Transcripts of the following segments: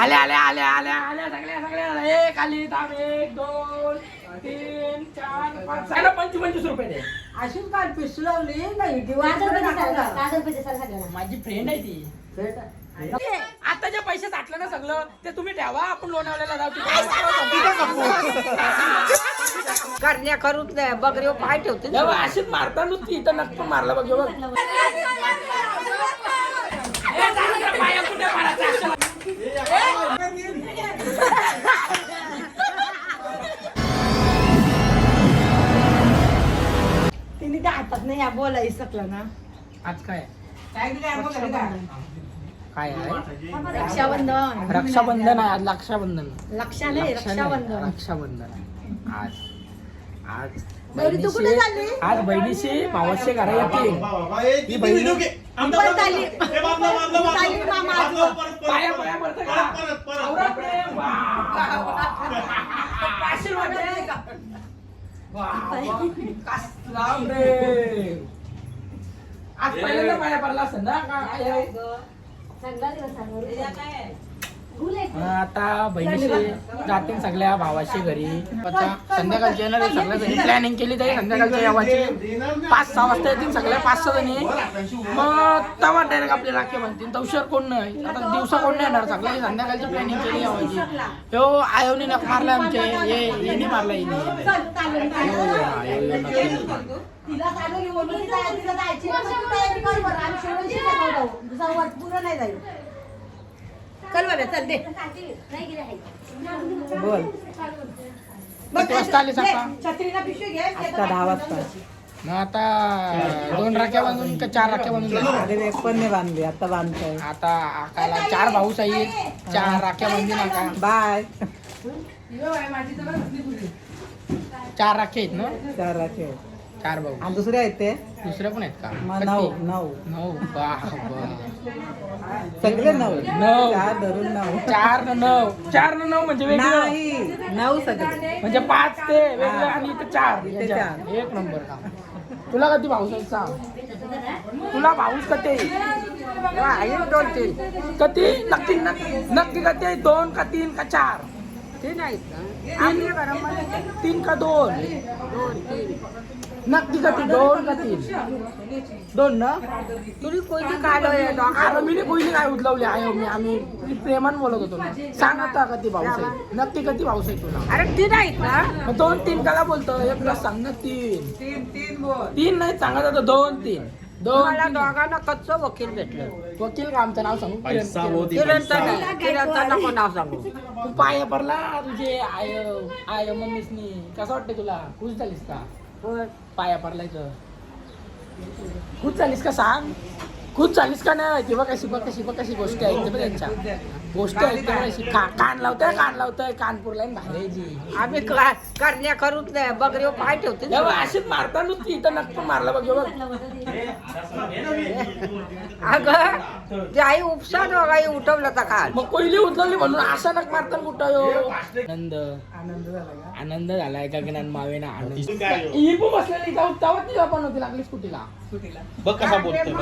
आले आले आले आले आले सगळे सगळे एक आली थांब 1 2 3 4 5 साला 25 रुपये दे. अशीच काय पिसलवली नाही माझी फ्रेंड आहे ती. आता जे पैसे साठलं ना सगळं ते तुम्ही ठेवा, आपण लोणावळ्याला जाऊ. करण्या करूच नाही बगरे पाय ठेवते जेव्हा अशीच मारता नुसती इथं नक्की मारला बघ बघ. पाया कुठे मारायचा? तिने काय हातात नाही या बोलाय सकलं ना. आज काय काय काय आहे? रक्षाबंधन रक्षाबंधन आहे आज. रक्षाबंधन लक्षा नाही रक्षाबंधन. रक्षाबंधन आहे आज. आज गौरी तू कुठे चालली? आज बहिणीशी मावसचे घरा येतील. ही बहिणी पाया पाया पडतं का? आवरा प्रेम. आशीर्वाद दे. कसला प्रेम. आज पहिल्यांदा पाया पडला असेल ना काय? आता बहिणीशी जातील सगळ्या भावाशी घरी. आता संध्याकाळची येणार आहे सगळ्या जणी. प्लॅनिंग केली तरी संध्याकाळच्या यावाची 5-6 वाजता येतील सगळ्या 5-6 जणी. मग तवा डायरेक्ट आपले राखी म्हणतील. तवशर कोण नाही आता दिवसा कोण नाही येणार. सगळ्या संध्याकाळची प्लॅनिंग केली यावाची. हो आयोनी नक मारला आमचे येणी मारला येणी. तिला चालू घेऊन तिला जायची पुरं नाही जाईल. चल बाबा चल दे बोल. किती वाजता आली सकाळ? छत्रीला पिशवी घे. आता 10 वाजता. मग आता 2 राख्या बांधून का 4 राख्या बांधून? अरे पण नाही बांधली आता बांधतोय. आता आकाला 4 भाऊच आहेत. 4 राख्या बांधून नका. बाय. 4 राख्या आहेत ना? 4 राखे 4 भाऊ. आणि दुसरे आहेत ते दुसरे पण आहेत का? 9 सगळे 9 9 4 धरून 9 4 न 9 4 न 9 म्हणजे वेगळं नाही 9 सगळे म्हणजे 5 ते वेगळं आणि इथे 4 इथे 4. एक नंबर का? तुला कधी भाऊस आहेत सांग? तुला भाऊस कधी? आहे 2-3 कधी नक्की नक्की कधी 2 का 3 का 4? ते नाहीत ना. 3 का 2? नक्की कधी 2 का 3? 2 ना? तुम्ही कोणती काढ अरे मी कोणी काय उचलवली आहे मी. आम्ही प्रेमान बोलत होतो ना. सांग आता कधी भाऊस आहे? नक्की कधी भाऊस आहे तुला? अरे ती नाहीत ना. मग 2-3 काला बोलतो? एक प्लस सांग ना 3 बोल. 3 नाही सांगत आता 2-3 मला दोघांना कच्चं वकील भेटलं. वकील का आमचं नाव सांगू? किरणचं नको नाव सांगू. तू पाया पडला तुझे आय मम्मीसनी. कसं वाटतं तुला? खुश झालीस का पाया पडलायचं? खुश झालीस का सांग? खुश झालीस का नाही? तेव्हा कशी गोष्टी ऐकते बघ त्यांच्या. गोष्टी ऐकते कशी कान लावतोय कानपूरला बाहेरची. आम्ही करण्या करूच नाही बगरे पाय ठेवते. जेव्हा अशीच मारता नुसती इथं नक्की मारला बघ बघ. अगं ते आई उपसा दोघाही उठवलं तर काल. मग पहिली उचलली म्हणून अचानक मारता कुठं यो? आनंद झालाय गगनान मावेना आनंद. ही पण बसलेली तेव्हा तिला पण होती लागली स्कूटीला. बघ कसा बोलतोय बघ.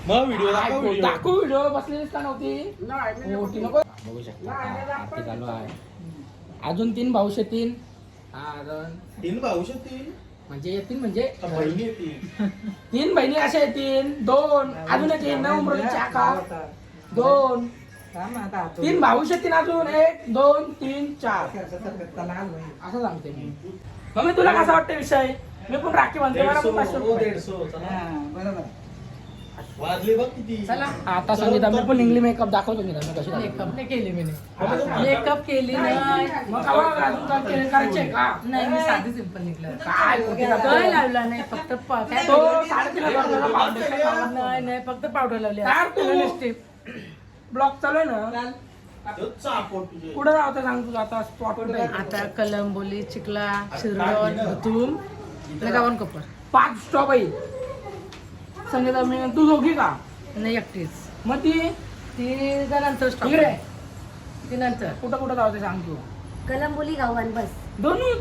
मग व्हिडिओ दाखवू व्हिडिओ बसलेलीच का नव्हती? होती नको बघू शकता आरती चालू आहे. अजून 3 भाऊश येतील. 3 भाऊश येतील म्हणजे येतील म्हणजे बहिणी येतील. 3 बहिणी अशा येतील. 2 अजून येतील. 9 मुलीची आका 2 3 भाऊश येतील अजून. 1 2 3 4 असं सांगते मी. मग मी तुला कसा वाटतं विषय? मी पण राखी बांधते. मला पण 500 रुपये. 150 वाजले बघ किती. चला आता संगीता मी पण इंग्लिश मेकअप दाखवतो. मी कशी मेकअप नाही केली मी. मेकअप केली नाही. मग अजून काय केलं करायचे का? नाही मी साधी सिंपल निघलं. काय काय लावला नाही फक्त काय तो 3.5 फाउंडेशन नाही फक्त पावडर लावली. काय तू? लिपस्टिक ब्लॉक चालू आहे ना? कुठं जावं सांग तुझं आता स्पॉट कुठे? आता कलंबोली चिखला शिरडोन तुम गावन कोपर 5 स्टॉप आहे. संगीता मी तू दोघी का? नाही एकटीच. मग ती ती नंतर स्टॉप इकडे ती नंतर कुठं जावं सांग तू. कलंबोली गावान बस. दोन्ही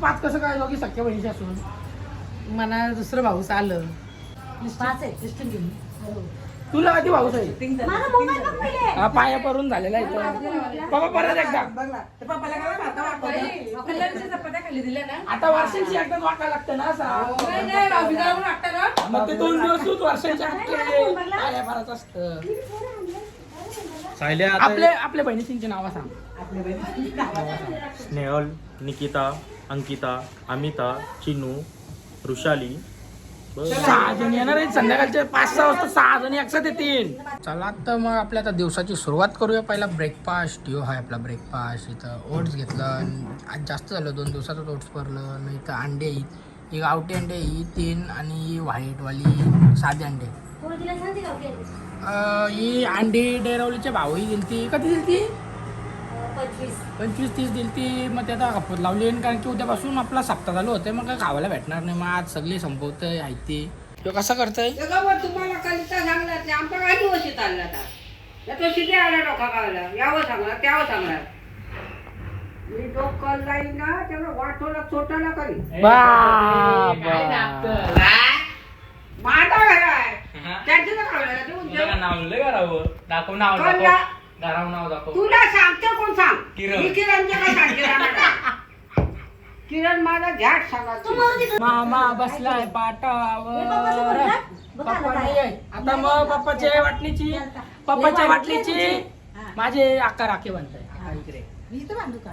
5 कसं काय दोघी सख्या बहिणीची असून? मला दुसरं भाऊस आलं. 5 आहे. लिस्टिंग केली. तुला कधी भाऊस आहे माझा मोबाईल बघ पहिले. हा पाया पडून झालेला आहे तो. बाबा परत एकदा कलरच्या चपात्या खाली दिल्या ना. आता वर्षांची एकदाच वाकायला लागतं ना असं. नाही, नाही, भाऊबीजाला पण वाटतं ना. मग ते 2 दिवस तूच वर्षांच्या पाया भरायचं असतं. सायल्या आपल्या बहिणीची नावं सांग. स्नेहल, निकिता, अंकिता, अमिता, चिनू, वृषाली. 6 जण येणार आहेत संध्याकाळचे 5-6 वाजता 6 जण एकसाथ येतील. चला तर मग आपल्या आता दिवसाची सुरुवात करूया. पहिला ब्रेकफास्ट यो आहे आपला ब्रेकफास्ट. इथं ओट्स घेतलं आणि आज जास्त झालं 2 दिवसातच ओट्स भरलं. नाही तर अंडे आहेत, एक गावठी अंडे ही 3 आणि व्हाईटवाली साधे अंडे. कोणी तिला सांगते का ओके? ही अंडी डेरवलीच्या भावही दिली ती. कधी दिली ती? 25. 25-30 दिली ती. मग ते आता खपत लावली आणि कारण की उद्यापासून आपला सप्ताह चालू होते. मग काय खावायला भेटणार नाही. मग आज सगळी संपवतंय आहे ती. तो कसं करतंय? तुम्हाला कलिता सांगणार नाही आमचा काही दिवस चालला आता तो शिथे आला डोका गावला यावं सांगणार त्यावं सांगणार मी तो कल जाईल ना त्याला वाटोला चोटाला करी माझा घर आहे त्याचं तर खावलं ते उद्योग. तुला सांगते कोण सांग मी किरणच्या काय सांगते राहणार. किरण माझा झॅट सांगा तू मारुती कर. मामा बसलाय हे पप्पाचं पाटावर. बोलतात? बघा पप्पा आता नाही काय. आहे. आता मग पप्पाच्या वाटणीची माझे आका राखे बनताय. आका इकडे मी इथं बांधू का?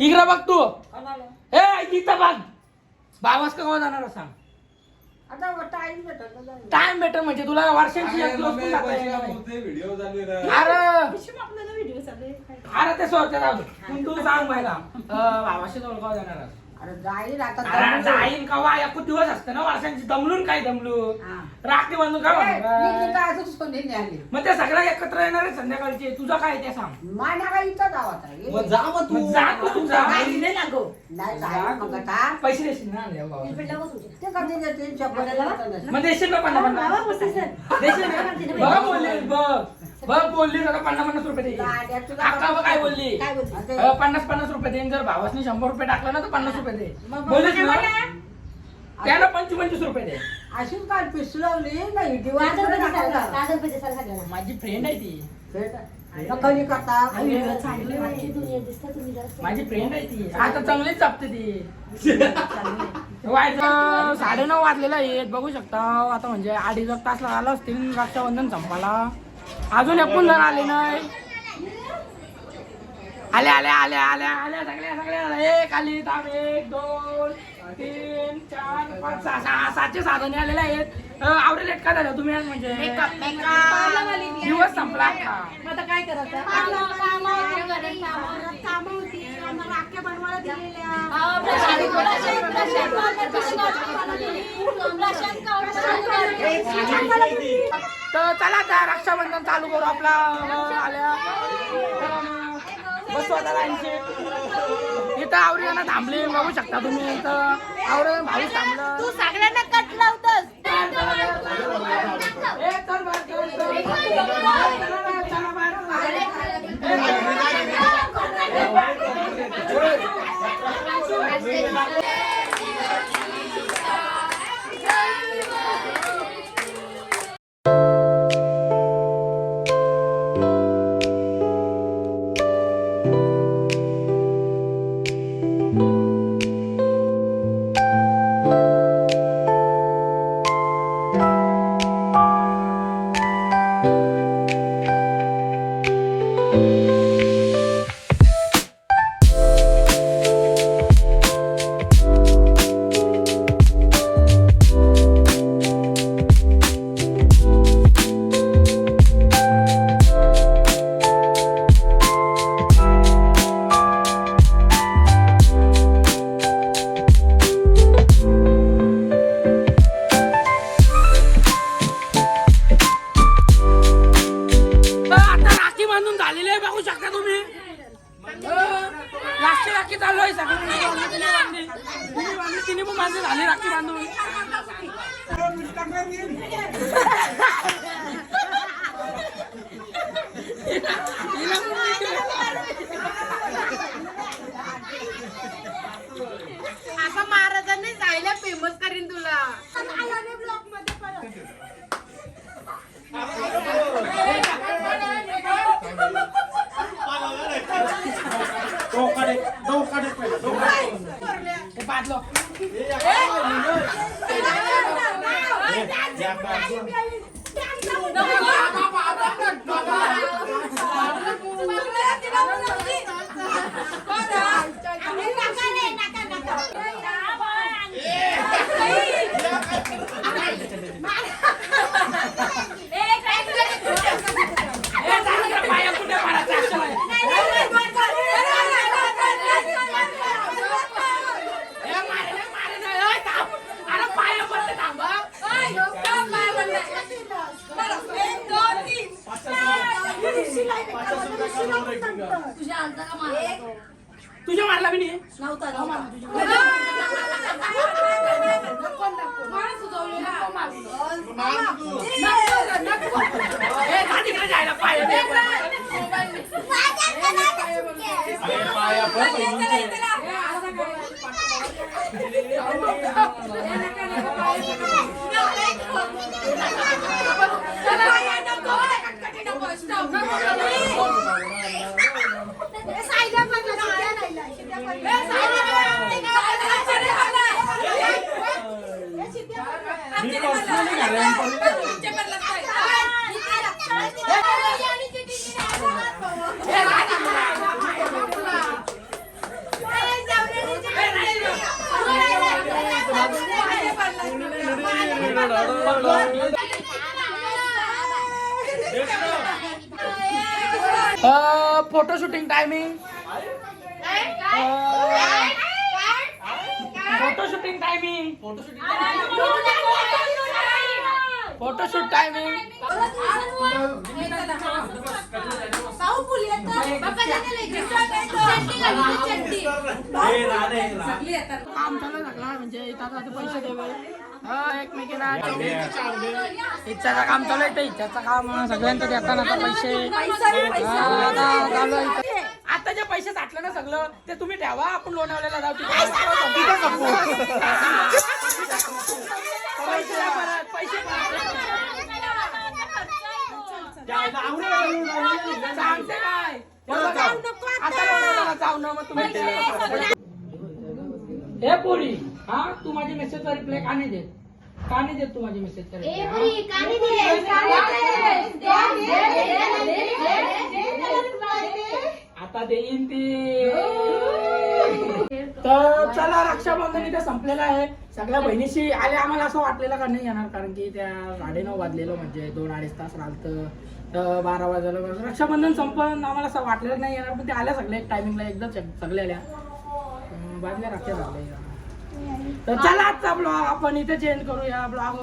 इकडे बघ तू. ए इथं बघ. बाबास का जाणार सांग. आता टाईम भेटत नाही. टाइम भेटर म्हणजे तुला वर्षांची एक दिवस पण जाता येणार नाही. अरे ते सोडते जाऊ दे. तू सांग पहिला बाबाशी जवळ का जाणार? अरे जाईल आता अरे जाईन कवा एक दिवस असतं ना वर्षांची. दमलून काय दमलू राखी बांधून काय म्हणणार? मग ते सगळ्या एकत्र येणार आहे संध्याकाळचे. तुझं काय ते सांग. माझ्या काही इथं गावात आहे मग जा तू जा. नाही जाईल मग आता पैसे देशील ना आल्यावर बाबा. इकडे बघ तुझे. ते कधी देतील शब्द मग देशील ना 50-50? देशील ना? बघ बोलली बघ बोलली जरा 50-50 रुपये दे. अक्का बघ काय बोलली. 50-50 रुपये देईन. जर भावासनी 100 रुपये टाकला ना तर 50 रुपये दे. बोललीस ना? त्याला 25-25 रुपये दे. अशी काय पिसलवली नाही गाजर भजी सांग. गाजर भजी सांग सगळ्यांना. माझी फ्रेंड आहे ती. कधी करता चांगली वाटते दुनिया दिसतं तुम्ही जरा. माझी फ्रेंड आहे ती. आता चांगलीच जपते ती. वाजता 9:30 वाजलेला आहेत बघू शकता. आता म्हणजे 2.5 तास आला असतील रक्षाबंधन संपाला. अजून एकूण जण आले नाही. आल्या सगळ्या एक आली. 1 2 3 4 5 6 7चे 6 जणी आलेले आहेत. आवडे लेट का झालं तुम्ही आज म्हणजे दिवस संपला का? आता काय करायचं? तर चला आता रक्षाबंधन चालू करू आपला. आल्या बसू आता लाईनची. इथं आवडीला थांबले बघू शकता तुम्ही. इथं आवडे भाऊ थांबलं. तू सगळ्यांना कट लावतोस. आता महाराजांनी जायला फेमस करीन तुला. हे पाहतलो. पाया कुठे मारायचा अक्षर आहे. अरे पाया पडते थांबा. तुझ्या मारला बी नाही तिकडे जायला पाया photo shooting timing. Photo shooting timing. Photoshoot timing. काम चालू लागला म्हणजे इथं आता पैसे देवे एकमेकीला इच्छाचं काम चालू आहे. इच्छाचं काम सगळ्यांचं देताना आता पैसे चालू आहे. आता जे पैसे साठले ना सगळं ते तुम्ही ठेवा. आपण लोणावळ्याला जाऊ तिथे पैसे सांगते काय आता लोणावळ्याला जाऊ ना मग तुम्ही. हे पोरी हा तू माझे मेसेजचा रिप्लाय का नाही देत. का नाही देत तू माझे मेसेजचा रिप्लाय. आता देईन ती. तर चला रक्षाबंधन इथे संपलेलं आहे. सगळ्या बहिणीशी आले. आम्हाला असं वाटलेलं का नाही येणार कारण की त्या 9:30 वाजलेलं म्हणजे 2-2.5 तास राहतं. तर 12 वाजलं रक्षाबंधन संपन्न आम्हाला असं वाटलेलं नाही येणार पण ते आल्या सगळे एक टायमिंगला एकदम सगळे आल्या बाजल्या राख्या लागल्या. तर चला आजचा ब्लॉग आपण इथे चेंज करूया. ब्लॉग